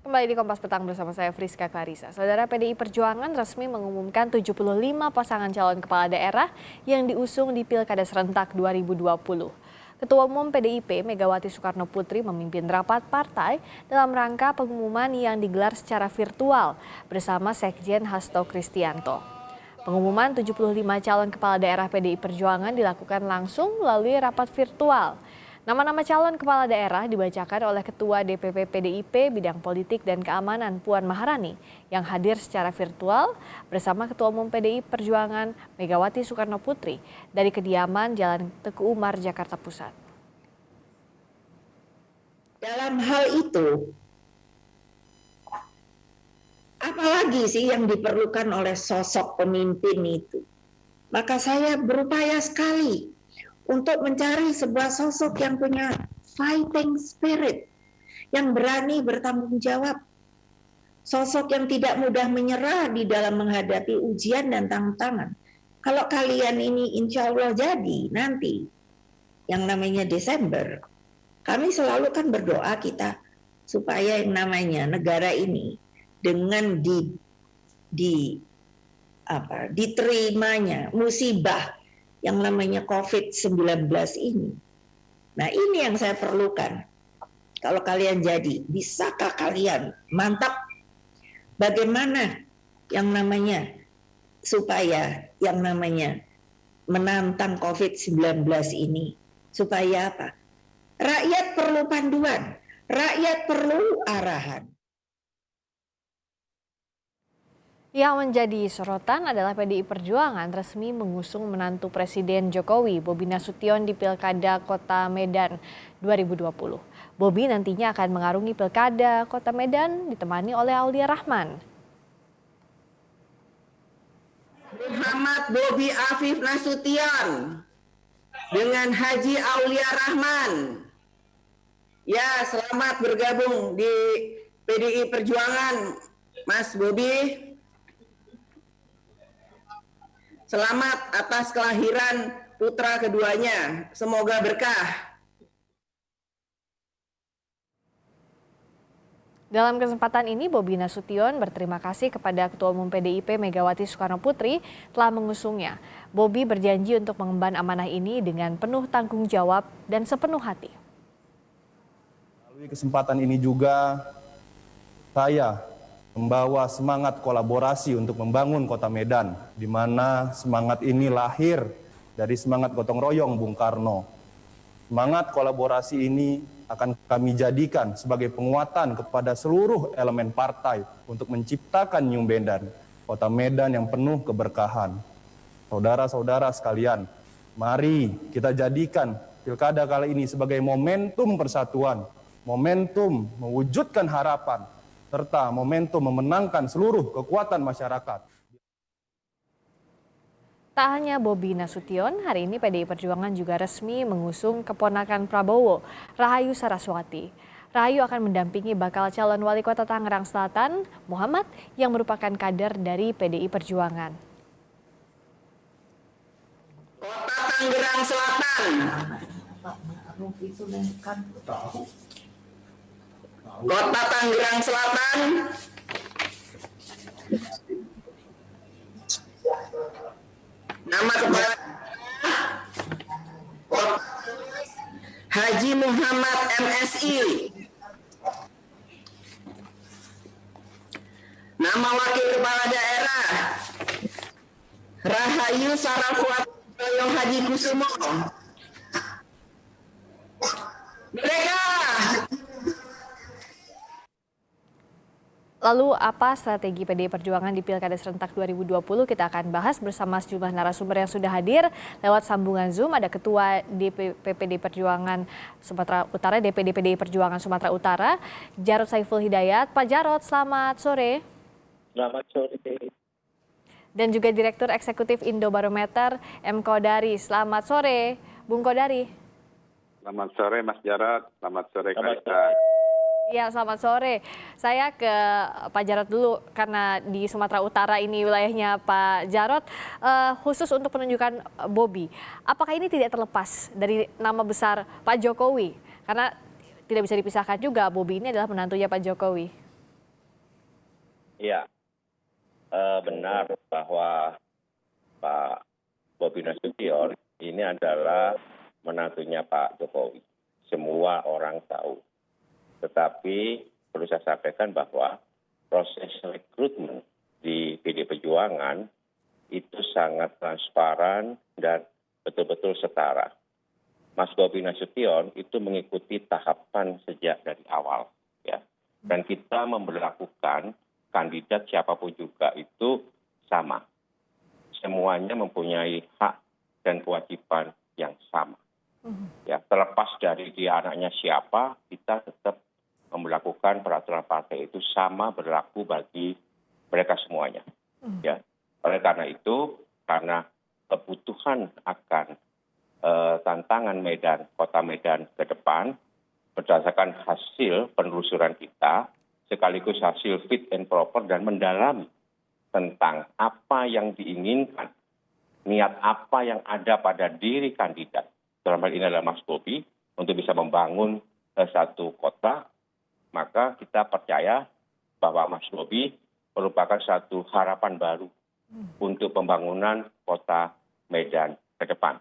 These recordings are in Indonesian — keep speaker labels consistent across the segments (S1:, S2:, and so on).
S1: Kembali di Kompas Petang bersama saya Friska Clarissa. Saudara, PDI Perjuangan resmi mengumumkan 75 pasangan calon kepala daerah yang diusung di Pilkada Serentak 2020. Ketua Umum PDIP Megawati Soekarno Putri memimpin rapat partai dalam rangka pengumuman yang digelar secara virtual bersama Sekjen Hasto Kristianto. Pengumuman 75 calon kepala daerah PDI Perjuangan dilakukan langsung melalui rapat virtual. Nama-nama calon kepala daerah dibacakan oleh Ketua DPP PDIP Bidang Politik dan Keamanan Puan Maharani yang hadir secara virtual bersama Ketua Umum PDI Perjuangan Megawati Soekarno Putri dari kediaman Jalan Teguh Umar, Jakarta Pusat.
S2: Dalam hal itu, apalagi sih yang diperlukan oleh sosok pemimpin itu? Maka saya berupaya sekali untuk mencari sebuah sosok yang punya fighting spirit, yang berani bertanggung jawab. Sosok yang tidak mudah menyerah di dalam menghadapi ujian dan tantangan. Kalau kalian ini insya Allah jadi nanti, yang namanya Desember, kami selalu kan berdoa kita supaya yang namanya negara ini dengan diterimanya musibah yang namanya COVID-19 ini. Nah, ini yang saya perlukan. Kalau kalian jadi, bisakah kalian mantap bagaimana yang namanya supaya yang namanya menantang COVID-19 ini, supaya apa? Rakyat perlu panduan, rakyat perlu arahan.
S1: Yang menjadi sorotan adalah PDI Perjuangan resmi mengusung menantu Presiden Jokowi, Bobi Nasution di Pilkada Kota Medan 2020. Bobi nantinya akan mengarungi Pilkada Kota Medan ditemani oleh Aulia Rahman.
S3: Muhammad Bobi Afif Nasution dengan Haji Aulia Rahman. Ya, selamat bergabung di PDI Perjuangan, Mas Bobi. Selamat atas kelahiran putra keduanya. Semoga berkah.
S1: Dalam kesempatan ini, Bobi Nasution berterima kasih kepada Ketua Umum PDIP Megawati Soekarno Putri telah mengusungnya. Bobi berjanji untuk mengemban amanah ini dengan penuh tanggung jawab dan sepenuh hati.
S4: Melalui kesempatan ini juga saya membawa semangat kolaborasi untuk membangun Kota Medan, di mana semangat ini lahir dari semangat gotong royong Bung Karno. Semangat kolaborasi ini akan kami jadikan sebagai penguatan kepada seluruh elemen partai untuk menciptakan New Medan, Kota Medan yang penuh keberkahan. Saudara-saudara sekalian, mari kita jadikan pilkada kali ini sebagai momentum persatuan, momentum mewujudkan harapan, serta momentum memenangkan seluruh kekuatan masyarakat.
S1: Tak hanya Bobi Nasution, hari ini PDI Perjuangan juga resmi mengusung keponakan Prabowo, Rahayu Saraswati. Rahayu akan mendampingi bakal calon wali kota Tangerang Selatan, Muhammad, yang merupakan kader dari PDI Perjuangan.
S3: Kota Tangerang Selatan. Kota Tangerang Selatan. Nama kepala Haji Muhammad MSI. Nama wakil kepala daerah Rahayu Saraswati Haji Kusumo. Mereka.
S1: Lalu apa strategi PDI Perjuangan di Pilkada Serentak 2020? Kita akan bahas bersama sejumlah narasumber yang sudah hadir lewat sambungan Zoom. Ada Ketua DPP PDI Perjuangan Sumatera Utara, DPD PDI Perjuangan Sumatera Utara, Jarod Saiful Hidayat. Pak Jarod, selamat sore.
S5: Selamat sore.
S1: Dan juga Direktur Eksekutif Indobarometer, M. Kodari. Selamat sore, Bung Kodari.
S6: Selamat sore Mas Jarod, selamat sore
S5: Selamat
S6: Kaisa.
S1: Iya, selamat sore. Saya ke Pak Jarod dulu karena di Sumatera Utara ini wilayahnya Pak Jarod, khusus untuk penunjukan Bobi. Apakah ini tidak terlepas dari nama besar Pak Jokowi? Karena tidak bisa dipisahkan juga, Bobi ini adalah menantunya Pak Jokowi.
S5: Iya, benar bahwa Pak Bobi Nasution ini adalah menantunya Pak Jokowi. Semua orang tahu. Tetapi perlu saya sampaikan bahwa proses rekrutmen di PD Perjuangan itu sangat transparan dan betul-betul setara. Mas Bobi Nasution itu mengikuti tahapan sejak dari awal, ya. Dan kita memberlakukan kandidat siapapun juga itu sama. Semuanya mempunyai hak dan kewajiban yang sama. Ya, terlepas dari dia anaknya siapa, kita tetap memberlakukan peraturan partai itu sama berlaku bagi mereka semuanya. Ya, oleh karena itu, karena kebutuhan akan tantangan Medan, kota Medan ke depan, berdasarkan hasil penelusuran kita, sekaligus hasil fit and proper dan mendalami tentang apa yang diinginkan, niat apa yang ada pada diri kandidat. Dalam hal ini adalah Mas Bobi, untuk bisa membangun satu kota, maka kita percaya bahwa Mas Bobi merupakan satu harapan baru untuk pembangunan kota Medan ke depan.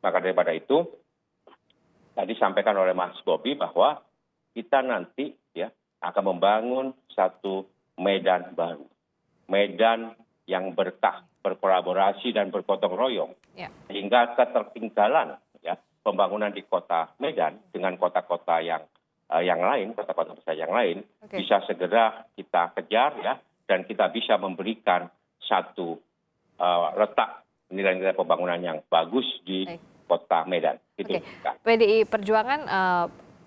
S5: Maka daripada itu, tadi disampaikan oleh Mas Bobi bahwa kita nanti ya akan membangun satu Medan baru. Medan yang berkah, berkolaborasi dan bergotong royong.
S1: Ya.
S5: Sehingga ketertinggalan ya pembangunan di kota Medan dengan kota-kota yang lain, kota-kota besar yang lain, bisa segera kita kejar ya, dan kita bisa memberikan satu letak nilai-nilai pembangunan yang bagus di kota Medan. Itu.
S1: PDI Perjuangan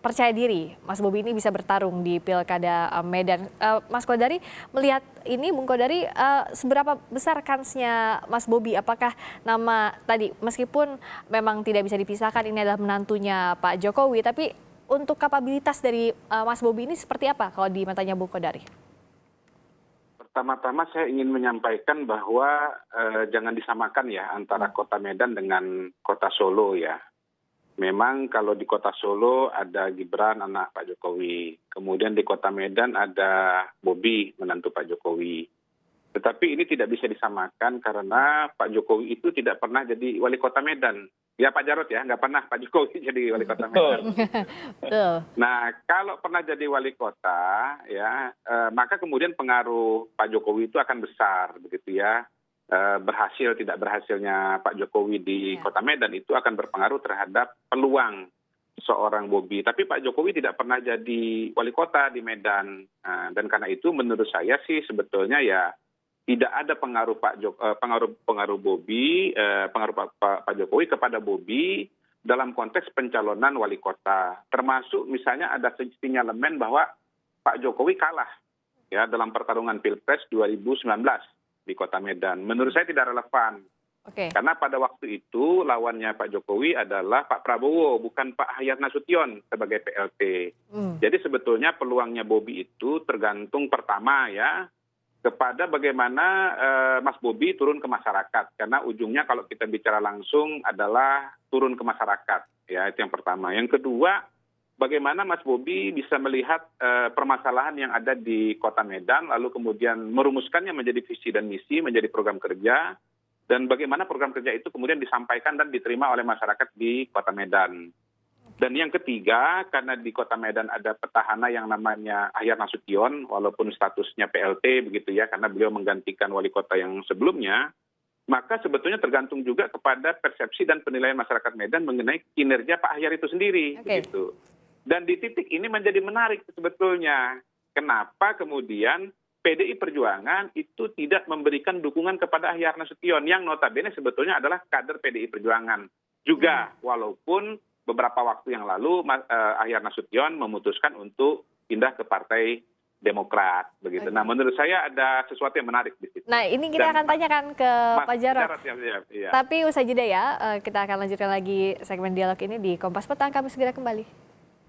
S1: percaya diri Mas Bobi ini bisa bertarung di Pilkada Medan. Mas Kodari melihat ini, Bung Kodari, seberapa besar kansnya Mas Bobi? Apakah nama tadi, meskipun memang tidak bisa dipisahkan ini adalah menantunya Pak Jokowi, tapi untuk kapabilitas dari Mas Bobi ini seperti apa kalau di matanya Bung Kodari?
S6: Pertama-tama saya ingin menyampaikan bahwa jangan disamakan ya antara kota Medan dengan kota Solo ya. Memang kalau di kota Solo ada Gibran anak Pak Jokowi, kemudian di kota Medan ada Bobi menantu Pak Jokowi. Tetapi ini tidak bisa disamakan karena Pak Jokowi itu tidak pernah jadi wali kota Medan. Ya Pak Jarod ya, nggak pernah Pak Jokowi jadi wali kota Medan.
S1: Betul.
S6: Nah kalau pernah jadi wali kota ya, maka kemudian pengaruh Pak Jokowi itu akan besar begitu ya. Berhasil tidak berhasilnya Pak Jokowi di kota Medan itu akan berpengaruh terhadap peluang seorang Bobi. Tapi Pak Jokowi tidak pernah jadi wali kota di Medan. Dan karena itu menurut saya sih sebetulnya ya tidak ada pengaruh pengaruh Bobi, pengaruh Pak Jokowi kepada Bobi dalam konteks pencalonan wali kota. Termasuk misalnya ada sinyalemen bahwa Pak Jokowi kalah ya dalam pertarungan Pilpres 2019 di kota Medan. Menurut saya tidak relevan. Karena pada waktu itu lawannya Pak Jokowi adalah Pak Prabowo, bukan Pak Hayat Nasution sebagai PLT. Jadi sebetulnya peluangnya Bobi itu tergantung pertama ya kepada bagaimana Mas Bobi turun ke masyarakat. Karena ujungnya kalau kita bicara langsung adalah turun ke masyarakat. Ya, itu yang pertama. Yang kedua, bagaimana Mas Bobi bisa melihat permasalahan yang ada di kota Medan, lalu kemudian merumuskannya menjadi visi dan misi, menjadi program kerja, dan bagaimana program kerja itu kemudian disampaikan dan diterima oleh masyarakat di kota Medan. Dan yang ketiga, karena di kota Medan ada petahana yang namanya Hayat Nasution, walaupun statusnya PLT begitu ya, karena beliau menggantikan wali kota yang sebelumnya, maka sebetulnya tergantung juga kepada persepsi dan penilaian masyarakat Medan mengenai kinerja Pak Hayat itu sendiri. Begitu. Dan di titik ini menjadi menarik sebetulnya. Kenapa kemudian PDI Perjuangan itu tidak memberikan dukungan kepada Hayat Nasution yang notabene sebetulnya adalah kader PDI Perjuangan juga, walaupun beberapa waktu yang lalu Hayat Nasution memutuskan untuk pindah ke Partai Demokrat begitu. Nah, menurut saya ada sesuatu yang menarik di situ.
S1: Nah, ini kita akan tanyakan ke Pak Jarod.
S6: Ya.
S1: Tapi usai jeda ya, kita akan lanjutkan lagi segmen dialog ini di Kompas Petang. Kami segera kembali.